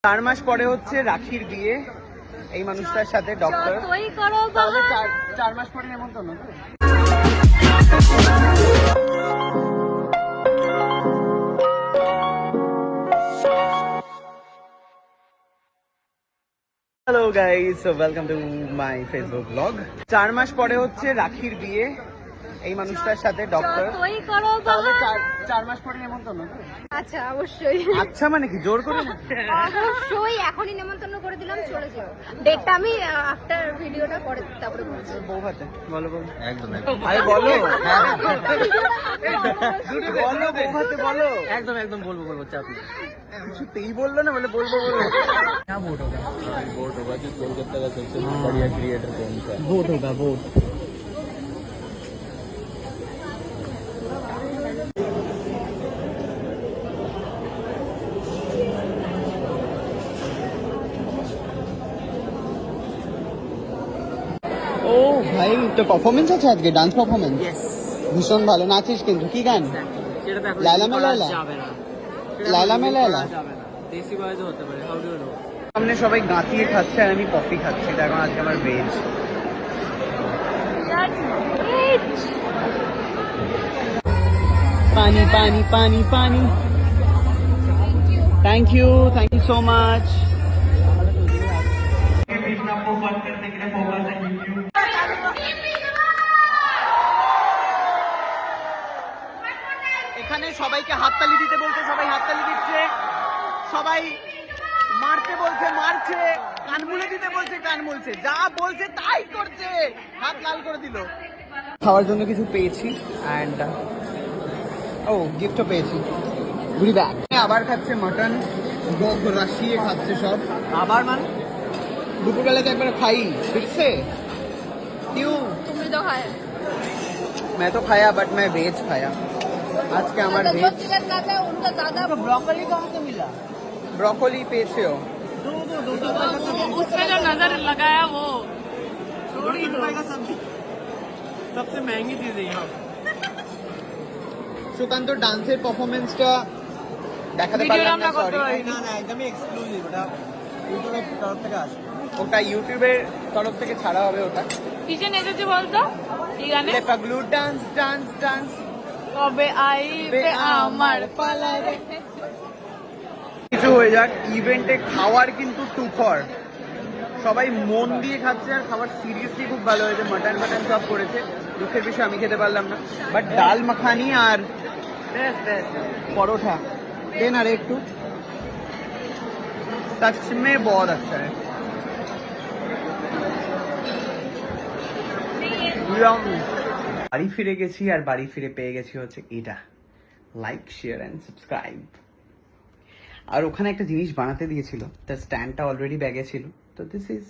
4 মাস পরে হচ্ছে রাখির বিয়ে এই মানুষটার সাথে ডক্টর। তাহলে 4 মাস পরে নেমন্তন্ন তো। Hello guys, welcome to my Facebook blog. 4 মাস পরে হচ্ছে রাখির বিয়ে এই মানুষটার সাথে ডক্টর। তাহলে 4 মাস পরে নেমন্তন্ন তো। আচ্ছা অবশ্যই। আচ্ছা মানে কি জোর করে? অবশ্যই এখনই নেমন্তন্ন করে দিলাম, চলে যাও। ডেটটা আমি আফটার ভিডিওটা পরে তারপরে বলছি। বউ ভাতে বলো বলো। একদম আরে বলো বলো বউ ভাতে বলো। একদম একদম বলবো চাপ নেই। কিছুতেই বললো না, বলে বলবো বলো। क्या वोट होगा? वोट होगा कि कोलकाता का सबसे बढ़िया क्रिएटर कौन सा है? वोट होगा वोट। ও ভাই, তো পারফরমেন্স আছে আজকে, ডান্স পারফরমেন্স ভীষণ ভালো। নাচিস কিন্তু, কি গান? লাইলা মে লাইলা, লাইলা মে লাইলা। দেশি ভয়েসও হতে পারে, হাউ ডু ইউ নো? সামনে সবাই গাঁতিয়ে খাচ্ছে আর আমি কফি খাচ্ছি, এখন আজকে আমার ভেজ। পানি পানি পানি পানি। Thank you so much. এখানে সবাইকে হাততালি দিতে বলছে, সবাই হাততালি দিচ্ছে, সবাই মারতে বলছে মারছে, কান মুলে দিতে বলছে কান মুলছে, যা বলছে তাই করছে, হাত লাল করে দিল। খাওয়ার জন্য কিছু পেয়েছি অ্যান্ড ও গিফটও পেয়েছি, ঘুরি ব্যাগ। আবার খাচ্ছে মাটন, গোগ রাশিয়ে খাচ্ছে সব। আবার মানে দুপুরবেলাতে একবার খাই फिर से क्यों? তুমি তো হয়। मैं तो खाया बट मैं वेज खाया। आज के हमारे जो वेज। चिकन खाता है उनका ज्यादा। ब्रोकली कहाँ से मिला? ब्रोकली पेचे हो उसमें जो नजर लगाया वो सबसे महंगी चीज है यहाँ। সুকান্ত ডান্সের পারফরমেন্সটা দেখাতে ভিডিও পারলাম না, আমরা করতে সরি। পারিনি। না না একদমই এক্সক্লুসিভ, ওটা ইউটিউবের তরফ থেকে আসে। ওটা ইউটিউবের তরফ থেকে ছাড়া হবে ওটা। কিসে নেচেছে বলতো এই গানে? লেপাগলু ডান্স ডান্স ডান্স কবে আইবে আমার পালা রে। কিছু হয়ে যাক, ইভেন্টে খাওয়ার কিন্তু টুকর, সবাই মন দিয়ে খাচ্ছে আর খাবার সিরিয়াসলি খুব ভালো হয়েছে। মাটন সব করেছে, দুঃখের বিষয় আমি খেতে পারলাম না, বাট ডাল মাখানি আর পরোটা দেন আর একটু, सच में बहुत अच्छा है। বাড়ি ফিরে গেছি আর বাড়ি ফিরে পেয়ে গেছি হচ্ছে এটা, লাইক শেয়ার অ্যান্ড সাবস্ক্রাইব। আর ওখানে একটা জিনিস বানাতে দিয়েছিল, তার স্ট্যান্ডটা অলরেডি ব্যাগে ছিল, তো দিস ইজ